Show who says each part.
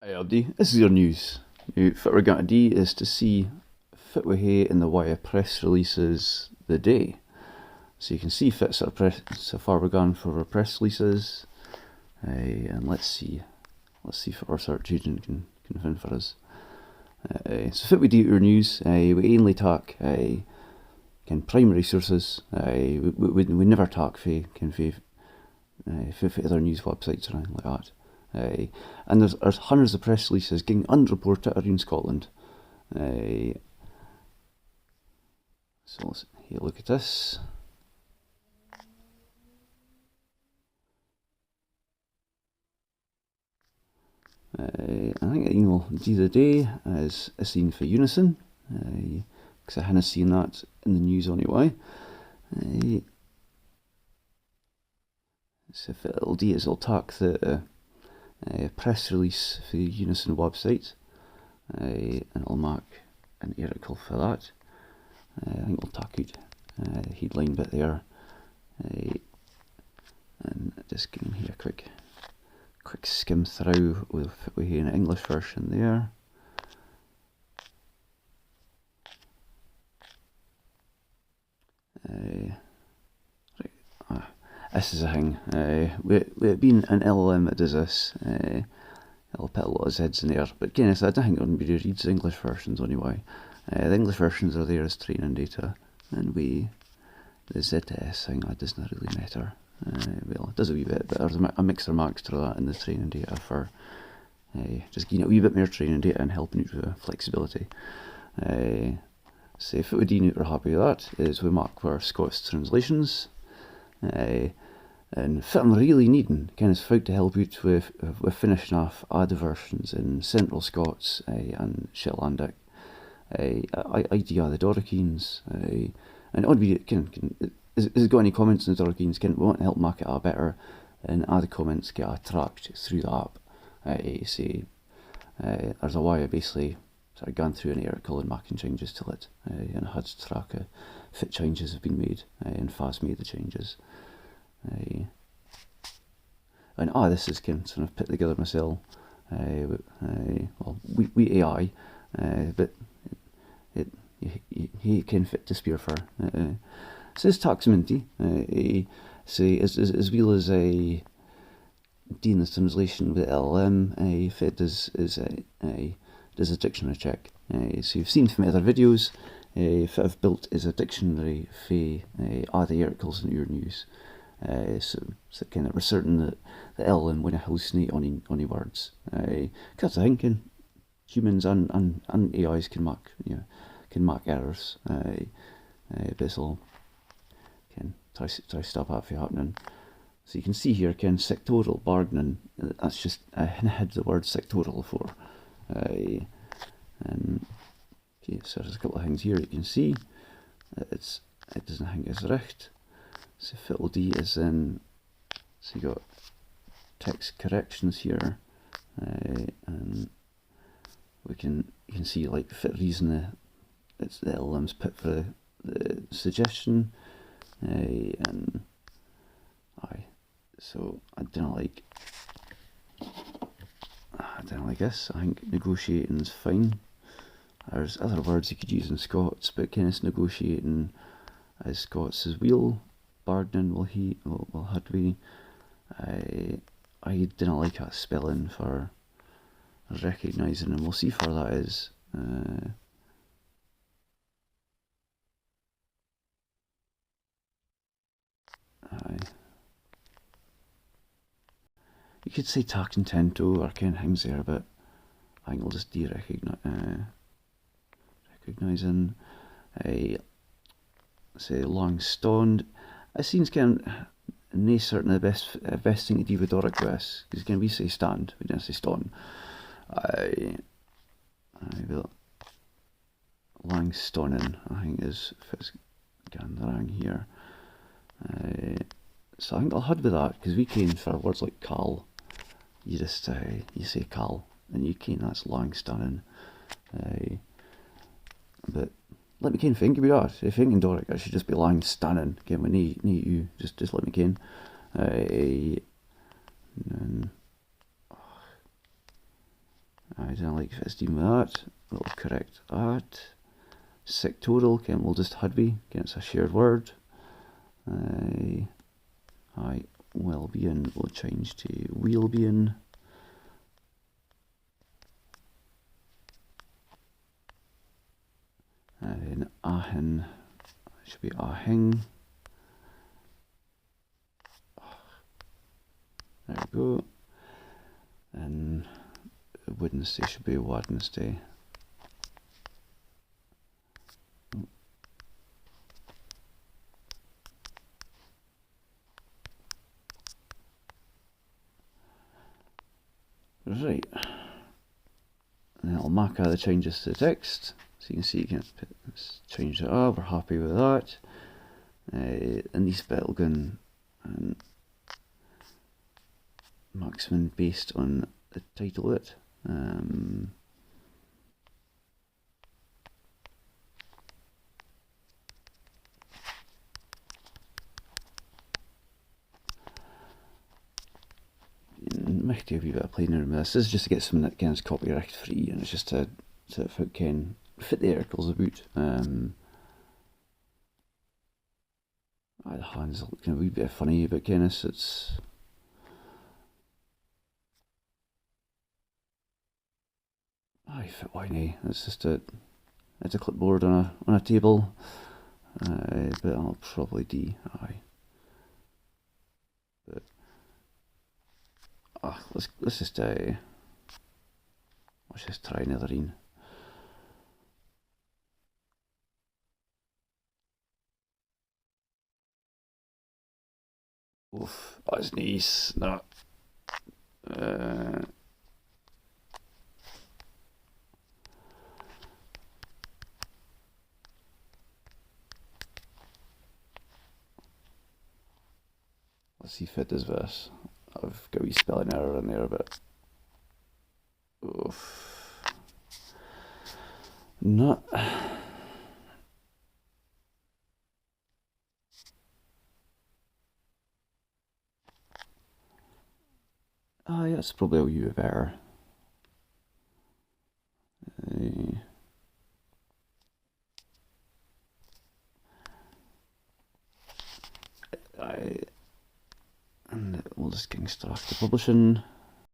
Speaker 1: Hey Abdi, this is your news. Now, what we're going to do is to see fit we hae in the way of press releases the day. So you can see fit sort of press, so far we're gone for our press releases. And let's see what our search agent can find for us. So fit we do our news, we only talk can primary sources. We never talk for other news websites or anything like that. And there's hundreds of press releases getting unreported around Scotland. So let's have a look at this. I think we'll do the day as a scene for Unison, because I hadn't seen that in the news anyway. So if it'll do is it'll talk the press release for the Unison website, and I'll mark an article for that. I think we'll talk out the headline bit there, and just getting here a quick skim through with we have an English version there. This is a thing. We've been an LLM that does this. It'll put a lot of Z's in there, but again, I don't think anybody reads the English versions anyway. The English versions are there as training data, and the ZS thing, that doesn't really matter. Well, it does a wee bit, but there's a mix of marks to that in the training data for just getting a wee bit more training data and helping you with flexibility. So if it would we're happy with that, is we mark our Scots translations. And what I'm really needing kind of found to help out with finishing off other versions in Central Scots and Shetlandic. Idea the Dorkeens, and it would be has it got any comments on the Dorkeens? We want to help make it a better, and other comments get a tracked through the app. Say there's a way I basically sort of gone through an article and making changes to it, and I had to track fit changes have been made and fast made the changes. And this is kind of put together myself. Well, we AI, but he can fit to spear for. Says taxminty. Say as well as a doing the translation with LLM. If it does a dictionary check. So you've seen from other videos. If I've built is a dictionary for other articles in your news. So kind of we're certain that the LLM won't hallucinate on any words. Because I think humans and AIs can mark errors. But it'll can try stop that from happening. So you can see here, sectoral Bargainin. That's just I had the word sectoral for. And okay, so there's a couple of things here you can see. It doesn't hang as recht. So fiddle D is in. So you got text corrections here, and you can see like fit reason it's the LLM's put for the suggestion, and so I don't like this. I think negotiating's fine. There's other words you could use in Scots, but negotiating as Scots as well. Bargainin will have to be. I didn't like that spelling for recognising, and we'll see for that is. You could say tactintento or things there, but I think we'll just recognising. Say long stoned. It seems nae certain the best thing to do with Doric West, because we say stand, we don't say stone. I will lang stonin, I think is Gandrang here. So I think I'll head with that, because we came for words like Cal. You just you say Cal, and you can that's lang stunning. But let me think about that. If thinking Doric, I should just be lying stunning. Again, we need you. Just let me ken. And I don't like if it's dealing with that. We'll correct that. Sectoral, okay, we'll just Hudby, again it's a shared word. I will be in, we'll change to will be in. And then ahin should be ahing. There we go. And Wednesday should be Wednesday. Right. And it'll mark out the changes to the text. So you can see you can change it up. We're happy with that. And this bit will go in and maximum based on the title of it. Might do a wee bit of playing around with this. This is just to get something that is copyright free, and it's just to fit the articles about. The hands look a wee bit funny, but Kenneth, it's fit whiny. It's just it's a clipboard on a table, but I'll probably do But let's just try another in. Oof, that's nice. No. Let's see if it does this. I've got a wee spelling error in there, but oof. Not. Yeah, it's probably a wee bit better. And we'll just extract the publishing.